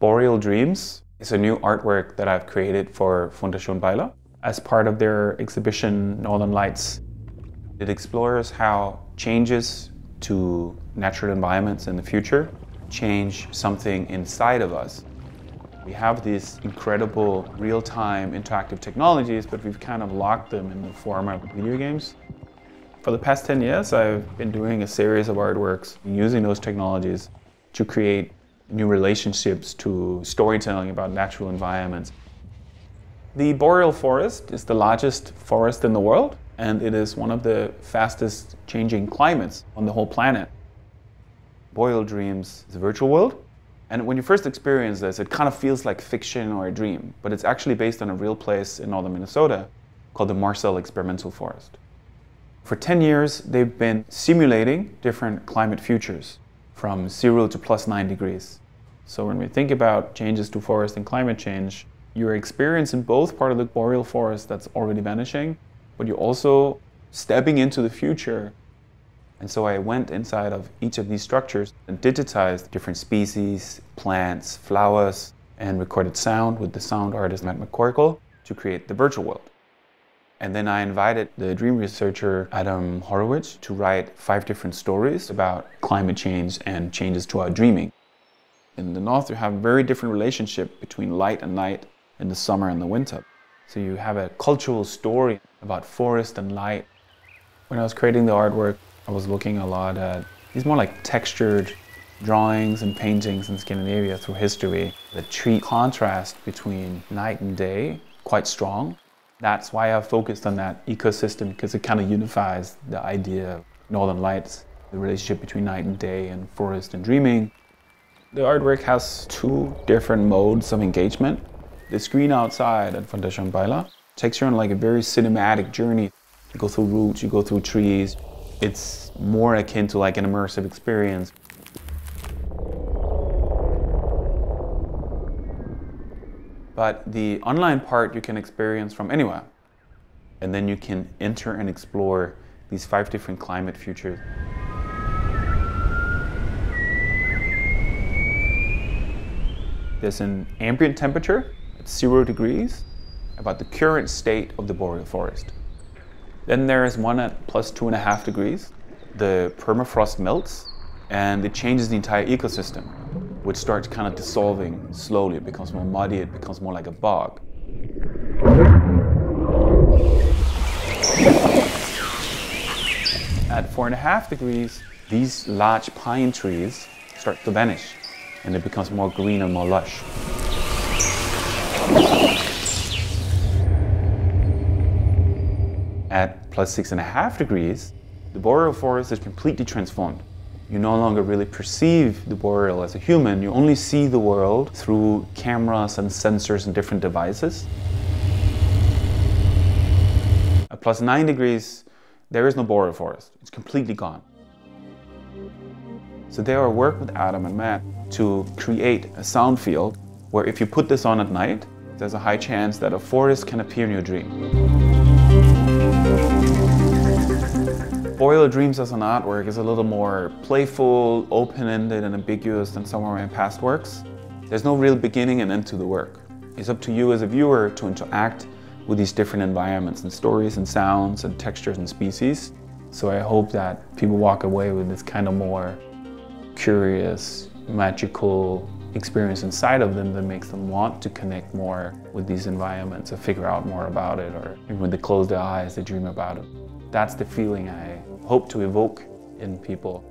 Boreal Dreams is a new artwork that I've created for Fundación Baila as part of their exhibition Northern Lights. It explores how changes to natural environments in the future change something inside of us. We have these incredible real-time interactive technologies, but we've kind of locked them in the form of video games. For the past 10 years, I've been doing a series of artworks using those technologies to create new relationships to storytelling about natural environments. The boreal forest is the largest forest in the world, and it is one of the fastest changing climates on the whole planet. Boreal Dreams is a virtual world, and when you first experience this, it kind of feels like fiction or a dream, but it's actually based on a real place in northern Minnesota called the Marcel Experimental Forest. For 10 years, they've been simulating different climate futures from 0 to +9 degrees. So when we think about changes to forest and climate change, you're experiencing both part of the boreal forest that's already vanishing, but you're also stepping into the future. And so I went inside of each of these structures and digitized different species, plants, flowers, and recorded sound with the sound artist Matt McCorkle to create the virtual world. And then I invited the dream researcher Adam Horowitz to write 5 different stories about climate change and changes to our dreaming. In the north, you have a very different relationship between light and night in the summer and the winter. So you have a cultural story about forest and light. When I was creating the artwork, I was looking a lot at these more like textured drawings and paintings in Scandinavia through history. The tree contrast between night and day, quite strong. That's why I focused on that ecosystem, because it kind of unifies the idea of northern lights, the relationship between night and day and forest and dreaming. The artwork has 2 different modes of engagement. The screen outside at Fundación Baila takes you on like a very cinematic journey. You go through roots, you go through trees. It's more akin to like an immersive experience. But the online part you can experience from anywhere. And then you can enter and explore these 5 different climate futures. There's an ambient temperature at 0 degrees, about the current state of the boreal forest. Then there is one at +2.5 degrees. The permafrost melts and it changes the entire ecosystem, which starts kind of dissolving slowly. It becomes more muddy, it becomes more like a bog. At 4.5 degrees, these large pine trees start to vanish and it becomes more green and more lush. At +6.5 degrees, the boreal forest is completely transformed. You no longer really perceive the boreal as a human, you only see the world through cameras and sensors and different devices. At +9 degrees, there is no boreal forest, it's completely gone. So there I worked with Adam and Matt to create a sound field where if you put this on at night, there's a high chance that a forest can appear in your dream. Boreal Dreams as an artwork is a little more playful, open-ended and ambiguous than some of my past works. There's no real beginning and end to the work. It's up to you as a viewer to interact with these different environments and stories and sounds and textures and species. So I hope that people walk away with this kind of more curious, magical experience inside of them that makes them want to connect more with these environments or figure out more about it, or even when they close their eyes, they dream about it. That's the feeling I hope to evoke in people.